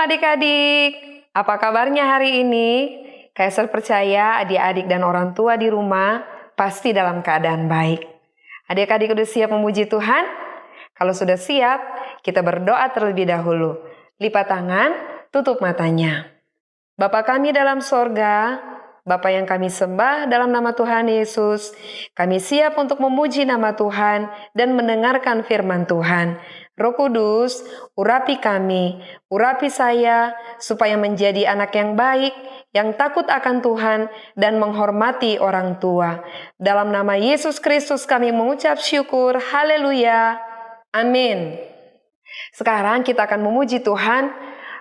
adik-adik, apa kabarnya hari ini? Kaisar percaya adik-adik dan orang tua di rumah pasti dalam keadaan baik. Adik-adik udah siap memuji Tuhan? Kalau sudah siap, kita berdoa terlebih dahulu. Lipat tangan, tutup matanya. Bapa kami dalam sorga, Bapa yang kami sembah dalam nama Tuhan Yesus, kami siap untuk memuji nama Tuhan dan mendengarkan firman Tuhan. Roh Kudus, urapi kami, urapi saya, supaya menjadi anak yang baik, yang takut akan Tuhan, dan menghormati orang tua. Dalam nama Yesus Kristus kami mengucap syukur, haleluya, amin. Sekarang kita akan memuji Tuhan,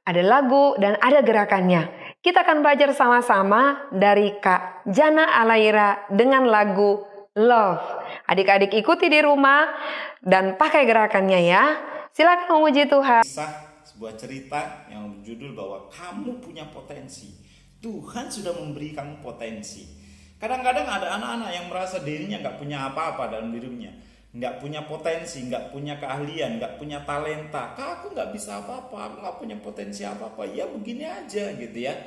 ada lagu dan ada gerakannya. Kita akan belajar sama-sama dari Kak Jana Alaira dengan lagu Love. Adik-adik ikuti di rumah dan pakai gerakannya ya. Silakan memuji Tuhan. Sebuah cerita yang berjudul bahwa kamu punya potensi. Tuhan sudah memberi kamu potensi. Kadang-kadang ada anak-anak yang merasa dirinya nggak punya apa-apa dalam dirinya, nggak punya potensi, nggak punya keahlian, nggak punya talenta. Aku nggak bisa apa-apa, aku nggak punya potensi apa-apa. Ya begini aja gitu ya.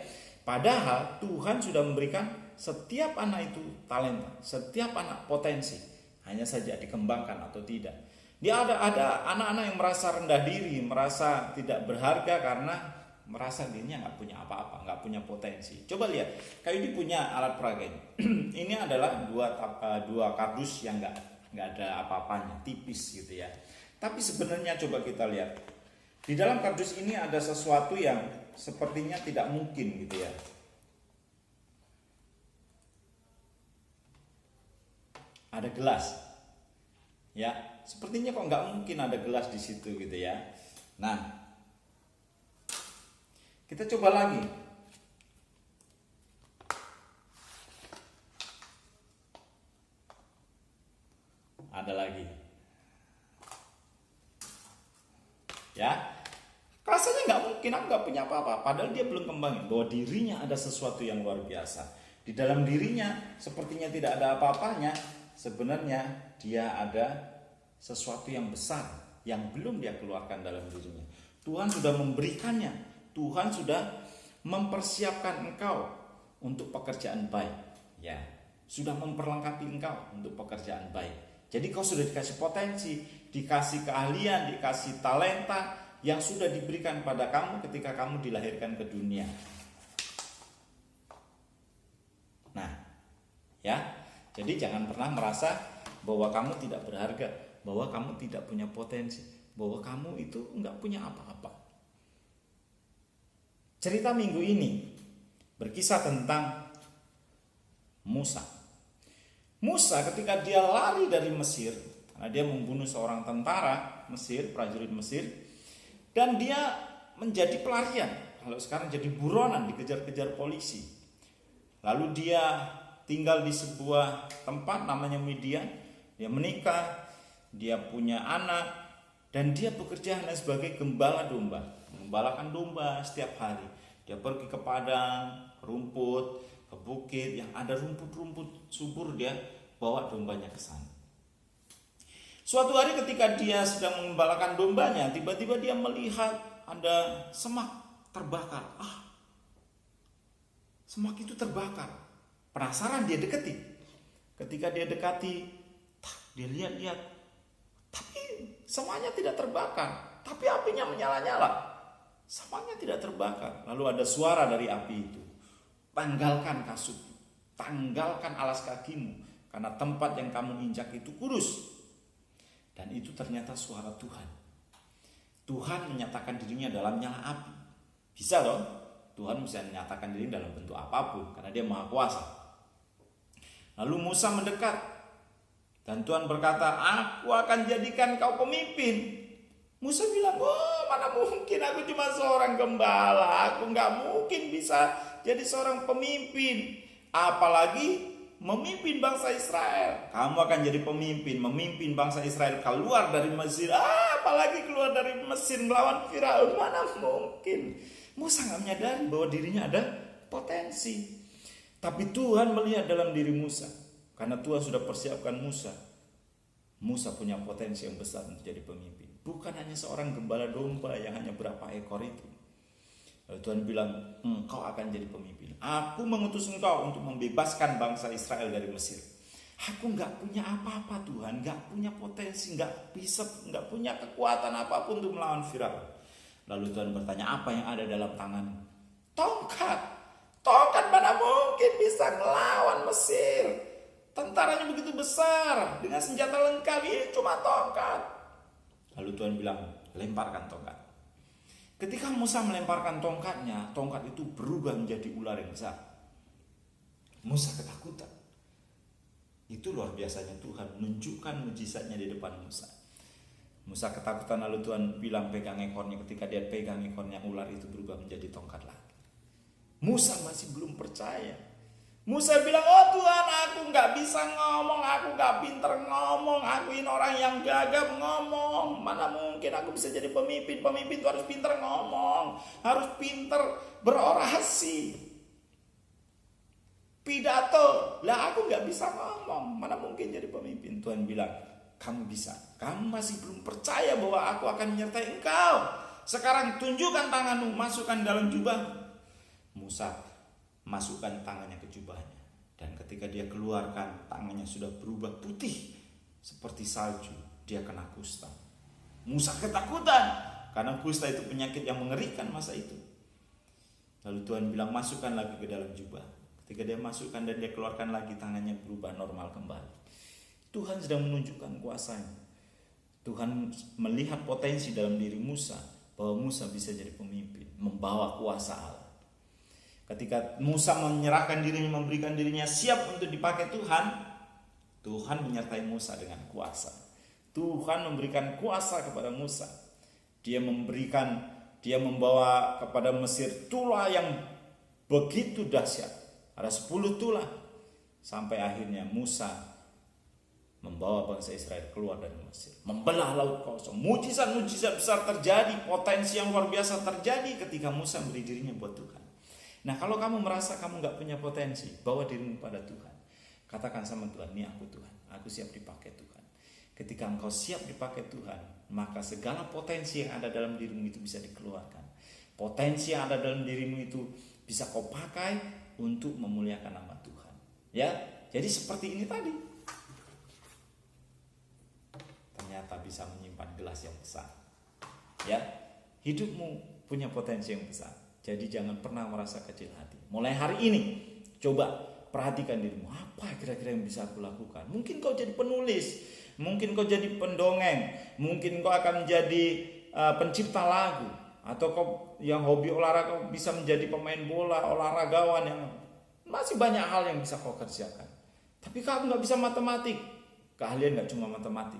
Padahal Tuhan sudah memberikan setiap anak itu talenta, setiap anak potensi. Hanya saja dikembangkan atau tidak. Dia ada anak-anak yang merasa rendah diri, merasa tidak berharga karena merasa dirinya nggak punya apa-apa, nggak punya potensi. Coba lihat, kayak ini punya alat peraga ini. Ini adalah dua kardus yang nggak ada apa-apanya, tipis gitu ya. Tapi sebenarnya coba kita lihat, di dalam kardus ini ada sesuatu yang sepertinya tidak mungkin gitu ya. Ada gelas, ya. Sepertinya kok nggak mungkin ada gelas di situ gitu ya. Nah, kita coba lagi. Ada lagi. Ya, rasanya nggak mungkin, aku nggak punya apa-apa. Padahal dia belum kembangin bahwa dirinya ada sesuatu yang luar biasa. Di dalam dirinya sepertinya tidak ada apa-apanya. Sebenarnya dia ada sesuatu yang besar yang belum dia keluarkan dalam dirinya. Tuhan sudah memberikannya. Tuhan sudah mempersiapkan engkau untuk pekerjaan baik. Ya, sudah memperlengkapi engkau untuk pekerjaan baik. Jadi kau sudah dikasih potensi, dikasih keahlian, dikasih talenta yang sudah diberikan pada kamu ketika kamu dilahirkan ke dunia. Nah, ya, jadi jangan pernah merasa bahwa kamu tidak berharga, bahwa kamu tidak punya potensi, bahwa kamu itu enggak punya apa-apa. Cerita minggu ini berkisah tentang Musa. Musa ketika dia lari dari Mesir, karena dia membunuh seorang tentara Mesir, prajurit Mesir, dan dia menjadi pelarian. Kalau sekarang jadi buronan, dikejar-kejar polisi. Lalu dia tinggal di sebuah tempat namanya Midian. Dia menikah, dia punya anak, dan dia bekerja hanya sebagai gembala domba. Membalakan domba setiap hari. Dia pergi ke padang, rumput, ke bukit yang ada rumput-rumput subur, dia bawa dombanya ke sana. Suatu hari ketika dia sedang mengembalakan dombanya, tiba-tiba dia melihat ada semak terbakar. Semak itu terbakar. Penasaran, dia dekati. Ketika dia dekati, dia lihat-lihat, tapi semaknya tidak terbakar, tapi apinya menyala-nyala. Semaknya tidak terbakar. Lalu ada suara dari api itu, tanggalkan kasutmu, tanggalkan alas kakimu, karena tempat yang kamu injak itu kudus. Dan itu ternyata suara Tuhan. Tuhan menyatakan dirinya dalam nyala api. Bisa loh, Tuhan bisa menyatakan dirinya dalam bentuk apapun, karena dia maha kuasa. Lalu Musa mendekat, dan Tuhan berkata, aku akan jadikan kau pemimpin. Musa bilang, mana mungkin, aku cuma seorang gembala, aku gak mungkin bisa jadi seorang pemimpin. Apalagi memimpin bangsa Israel. Kamu akan jadi pemimpin, memimpin bangsa Israel keluar dari Mesir. Apalagi keluar dari Mesir melawan Firaun, mana mungkin. Musa gak menyadari bahwa dirinya ada potensi. Tapi Tuhan melihat dalam diri Musa. Karena Tuhan sudah persiapkan Musa. Musa punya potensi yang besar untuk jadi pemimpin. Bukan hanya seorang gembala domba yang hanya berapa ekor itu. Tuhan bilang, engkau akan jadi pemimpin. Aku mengutus engkau untuk membebaskan bangsa Israel dari Mesir. Aku nggak punya apa-apa Tuhan, nggak punya potensi, nggak punya kekuatan apapun untuk melawan Firaun. Lalu Tuhan bertanya, apa yang ada dalam tanganmu? Tongkat. Tongkat mana mungkin bisa melawan Mesir? Tentaranya begitu besar, dengan senjata lengkap, ini cuma tongkat. Lalu Tuhan bilang, lemparkan tongkat. Ketika Musa melemparkan tongkatnya, tongkat itu berubah menjadi ular yang besar. Musa ketakutan. Itu luar biasanya Tuhan menunjukkan mujizatnya di depan Musa. Musa ketakutan, lalu Tuhan bilang pegang ekornya. Ketika dia pegang ekornya, ular itu berubah menjadi tongkat lagi. Musa masih belum percaya. Musa bilang, oh Tuhan, aku gak bisa ngomong, aku gak pinter ngomong, aku ini orang yang gagap ngomong. Mana mungkin aku bisa jadi pemimpin? Pemimpin itu harus pinter ngomong, harus pinter berorasi, pidato. Lah aku gak bisa ngomong, mana mungkin jadi pemimpin? Tuhan bilang, kamu bisa. Kamu masih belum percaya bahwa aku akan menyertai engkau. Sekarang tunjukkan tanganmu, masukkan dalam jubah. Musa masukkan tangannya ke jubahnya, dan ketika dia keluarkan, tangannya sudah berubah putih seperti salju. Dia kena kusta. Musa ketakutan karena kusta itu penyakit yang mengerikan masa itu. Lalu Tuhan bilang, masukkan lagi ke dalam jubah. Ketika dia masukkan dan dia keluarkan lagi, tangannya berubah normal kembali. Tuhan sedang menunjukkan kuasanya. Tuhan melihat potensi dalam diri Musa, bahwa Musa bisa jadi pemimpin, membawa kuasa Allah. Ketika Musa menyerahkan dirinya, memberikan dirinya siap untuk dipakai Tuhan, Tuhan menyertai Musa dengan kuasa. Tuhan memberikan kuasa kepada Musa. Dia membawa kepada Mesir tulah yang begitu dahsyat. Ada 10 tulah. Sampai akhirnya Musa membawa bangsa Israel keluar dari Mesir, membelah laut kosong. Mujizat-mujizat besar terjadi, potensi yang luar biasa terjadi ketika Musa beri dirinya buat Tuhan. Nah, kalau kamu merasa kamu gak punya potensi, bawa dirimu pada Tuhan. Katakan sama Tuhan, ini aku Tuhan, aku siap dipakai Tuhan. Ketika engkau siap dipakai Tuhan, maka segala potensi yang ada dalam dirimu itu bisa dikeluarkan. Potensi yang ada dalam dirimu itu bisa kau pakai untuk memuliakan nama Tuhan. Ya, jadi seperti ini tadi. Ternyata bisa menyimpan gelas yang besar. Ya, hidupmu punya potensi yang besar. Jadi jangan pernah merasa kecil hati. Mulai hari ini, coba perhatikan dirimu. Apa kira-kira yang bisa aku lakukan? Mungkin kau jadi penulis, mungkin kau jadi pendongeng, mungkin kau akan menjadi pencipta lagu, atau kau yang hobi olahraga bisa menjadi pemain bola, olahragawan. Yang masih banyak hal yang bisa kau kerjakan. Tapi kamu gak bisa matematik. Keahlian gak cuma matematik.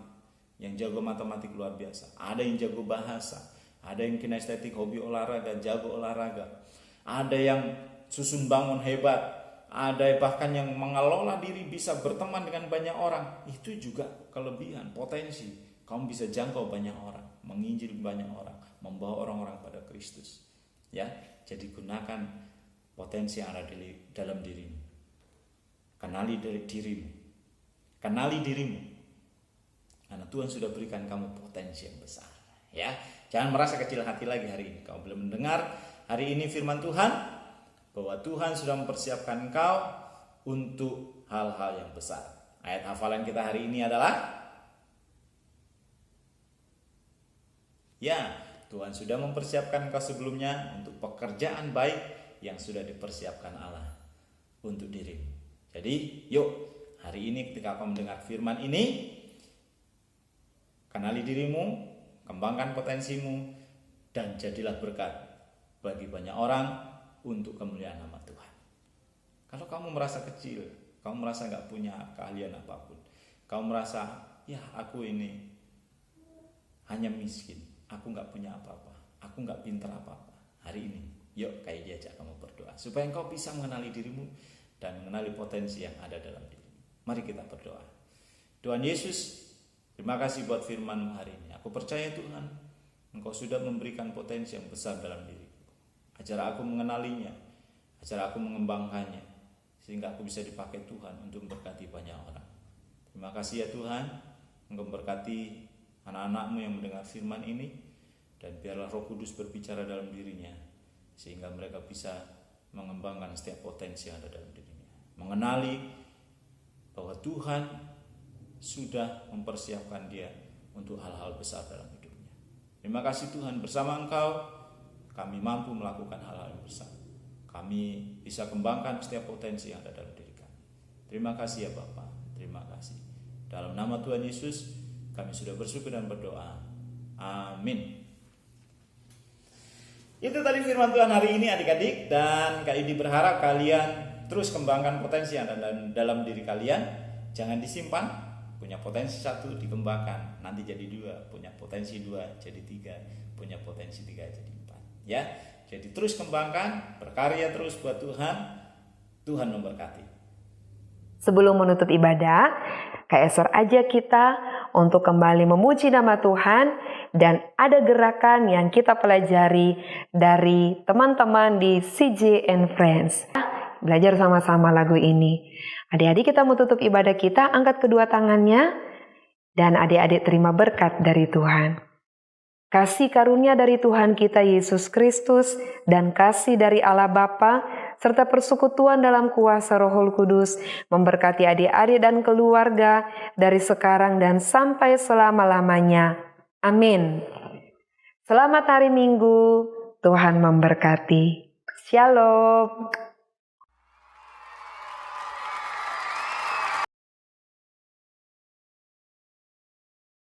Yang jago matematik luar biasa. Ada yang jago bahasa, ada yang kinestetik, hobi olahraga, jago olahraga. Ada yang susun bangun hebat. Ada bahkan yang mengelola diri, bisa berteman dengan banyak orang. Itu juga kelebihan, potensi. Kamu bisa jangkau banyak orang, menginjil banyak orang, membawa orang-orang pada Kristus. Ya, jadi gunakan potensi yang ada di dalam dirimu. Kenali dirimu. Kenali dirimu. Karena Tuhan sudah berikan kamu potensi yang besar. Ya, jangan merasa kecil hati lagi hari ini. Kau belum mendengar hari ini firman Tuhan, bahwa Tuhan sudah mempersiapkan engkau untuk hal-hal yang besar. Ayat hafalan kita hari ini adalah, ya, Tuhan sudah mempersiapkan engkau sebelumnya untuk pekerjaan baik yang sudah dipersiapkan Allah untuk dirimu. Jadi, yuk, hari ini ketika kau mendengar firman ini, kenali dirimu, kembangkan potensimu, dan jadilah berkat bagi banyak orang untuk kemuliaan nama Tuhan. Kalau kamu merasa kecil, kamu merasa gak punya keahlian apapun, kamu merasa, ya aku ini hanya miskin, aku gak punya apa-apa, aku gak pintar apa-apa. Hari ini, yuk kayak diajak kamu berdoa, supaya engkau bisa mengenali dirimu dan mengenali potensi yang ada dalam dirimu. Mari kita berdoa. Tuhan Yesus, terima kasih buat firman-Mu hari ini. Aku percaya Tuhan, Engkau sudah memberikan potensi yang besar dalam diriku. Ajar aku mengenalinya, ajar aku mengembangkannya, sehingga aku bisa dipakai Tuhan untuk memberkati banyak orang. Terima kasih ya Tuhan, Engkau memberkati anak-anak-Mu yang mendengar firman ini, dan biarlah Roh Kudus berbicara dalam dirinya, sehingga mereka bisa mengembangkan setiap potensi yang ada dalam dirinya, mengenali bahwa Tuhan sudah mempersiapkan dia untuk hal-hal besar dalam hidupnya. Terima kasih Tuhan, bersama Engkau kami mampu melakukan hal-hal yang besar. Kami bisa kembangkan setiap potensi yang ada dalam diri kami. Terima kasih ya Bapa, terima kasih. Dalam nama Tuhan Yesus kami sudah bersyukur dan berdoa. Amin. Itu tadi firman Tuhan hari ini adik-adik, dan Kak Idi berharap kalian terus kembangkan potensi yang ada dalam diri kalian. Jangan disimpan, punya potensi 1 dikembangkan, nanti jadi 2, punya potensi 2 jadi 3, punya potensi 3 jadi 4. Ya, jadi terus kembangkan, berkarya terus buat Tuhan. Tuhan memberkati. Sebelum menutup ibadah, Kak Esther ajak kita untuk kembali memuji nama Tuhan, dan ada gerakan yang kita pelajari dari teman-teman di CJ and Friends. Belajar sama-sama lagu ini. Adik-adik, kita mau tutup ibadah kita, angkat kedua tangannya, dan adik-adik terima berkat dari Tuhan. Kasih karunia dari Tuhan kita Yesus Kristus dan kasih dari Allah Bapa serta persekutuan dalam kuasa Roh Kudus memberkati adik-adik dan keluarga dari sekarang dan sampai selama-lamanya. Amin. Selamat hari Minggu, Tuhan memberkati. Shalom.